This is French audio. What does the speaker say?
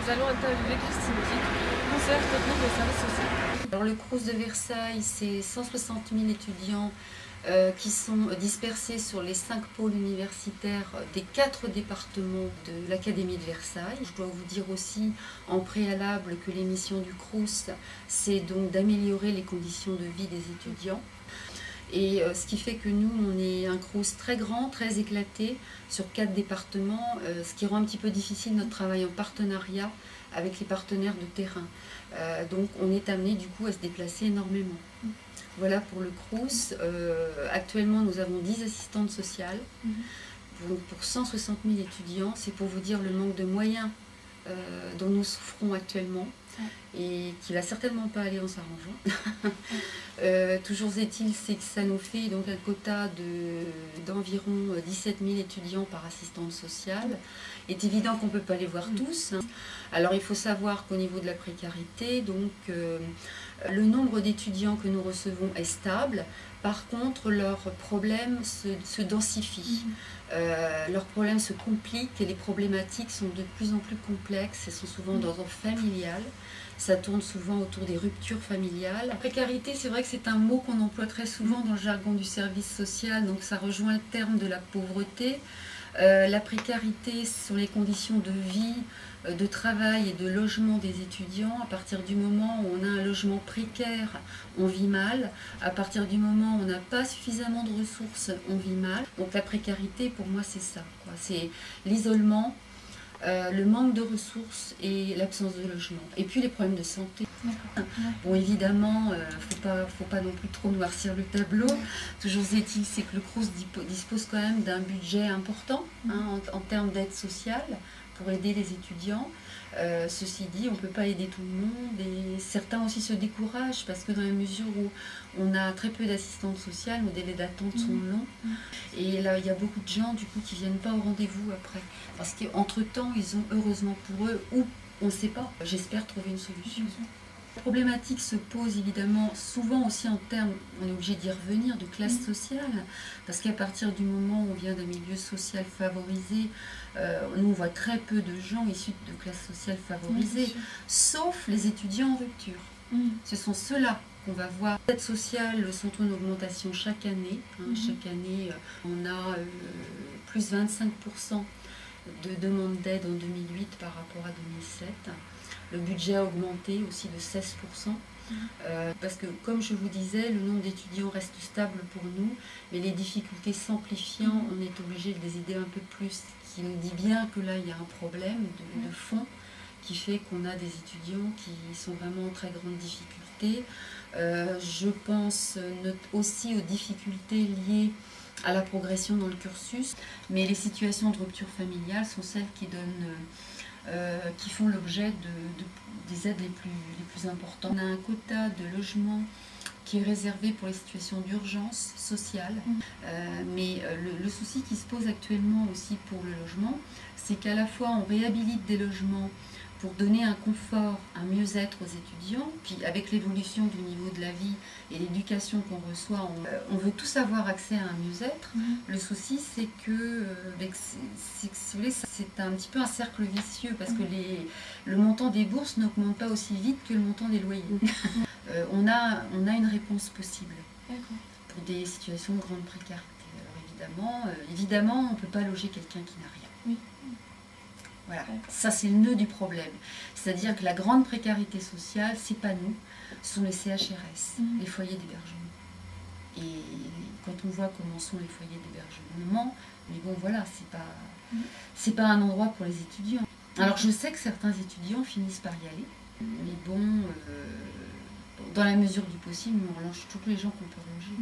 nous allons interviewer Christine Dick, conseillère technique au service social. Alors, le Crous de Versailles, c'est 160 000 étudiants qui sont dispersés sur les 5 pôles universitaires des 4 départements de l'Académie de Versailles. Je dois vous dire aussi en préalable que les missions du Crous, c'est donc d'améliorer les conditions de vie des étudiants. Et ce qui fait que nous, on est un Crous très grand, très éclaté, sur 4 départements, ce qui rend un petit peu difficile notre travail en partenariat avec les partenaires de terrain. Donc on est amené du coup à se déplacer énormément. Voilà pour le Crous. Actuellement, nous avons 10 assistantes sociales. Pour 160 000 étudiants, c'est pour vous dire le manque de moyens dont nous souffrons actuellement et qui ne va certainement pas aller en s'arrangeant. Toujours est-il, c'est que ça nous fait donc un quota d'environ 17 000 étudiants par assistante sociale. Il est évident qu'on ne peut pas les voir tous. Alors il faut savoir qu'au niveau de la précarité, donc, le nombre d'étudiants que nous recevons est stable. Par contre, leurs problèmes se densifient. Leurs problèmes se compliquent et les problématiques sont de plus en plus complexes et sont souvent d'ordre familial. Ça tourne souvent autour des ruptures familiales. La précarité, c'est vrai que c'est un mot qu'on emploie très souvent dans le jargon du service social, donc ça rejoint le terme de la pauvreté. La précarité sur les conditions de vie, de travail et de logement des étudiants. À partir du moment où on a un logement précaire, on vit mal. À partir du moment où on n'a pas suffisamment de ressources, on vit mal. Donc la précarité, pour moi, c'est ça, quoi. C'est l'isolement, le manque de ressources et l'absence de logement. Et puis les problèmes de santé. Bon, évidemment, faut pas non plus trop noircir le tableau. Toujours est-il, c'est que le Crous dispose quand même d'un budget important en termes d'aide sociale pour aider les étudiants. Ceci dit, on ne peut pas aider tout le monde et certains aussi se découragent parce que dans la mesure où on a très peu d'assistantes sociales, nos délais d'attente sont longs et là il y a beaucoup de gens du coup qui ne viennent pas au rendez-vous après parce qu'entre-temps ils ont heureusement pour eux ou on ne sait pas, j'espère trouver une solution. La problématique se pose évidemment souvent aussi en termes, on est obligé d'y revenir, de classe sociale, parce qu'à partir du moment où on vient d'un milieu social favorisé, nous on voit très peu de gens issus de classes sociales favorisées, sauf les étudiants en rupture. Ce sont ceux-là qu'on va voir. L'aide sociale sont en augmentation chaque année. Chaque année, on a plus 25% de demandes d'aide en 2008 par rapport à 2007. Le budget a augmenté aussi de 16%, parce que comme je vous disais, le nombre d'étudiants reste stable pour nous, mais les difficultés s'amplifiant, on est obligé de les aider un peu plus, ce qui nous dit bien que là il y a un problème de fond qui fait qu'on a des étudiants qui sont vraiment en très grande difficulté. Je pense aussi aux difficultés liées à la progression dans le cursus, mais les situations de rupture familiale sont celles qui font l'objet des aides les plus importantes. On a un quota de logement qui est réservé pour les situations d'urgence sociale, mais le souci qui se pose actuellement aussi pour le logement, c'est qu'à la fois on réhabilite des logements pour donner un confort, un mieux-être aux étudiants, puis avec l'évolution du niveau de la vie et l'éducation qu'on reçoit, on veut tous avoir accès à un mieux-être. Le souci, c'est que, si vous voulez, c'est un petit peu un cercle vicieux, parce que le montant des bourses n'augmente pas aussi vite que le montant des loyers. On a une réponse possible pour des situations de grande précarité. Alors évidemment, on ne peut pas loger quelqu'un qui n'a rien. Voilà, ça c'est le nœud du problème. C'est-à-dire que la grande précarité sociale, c'est pas nous, ce sont les CHRS, les foyers d'hébergement. Et quand on voit comment sont les foyers d'hébergement, mais bon voilà, c'est pas un endroit pour les étudiants. Alors je sais que certains étudiants finissent par y aller, mais bon, dans la mesure du possible, on relâche tous les gens qu'on peut loger.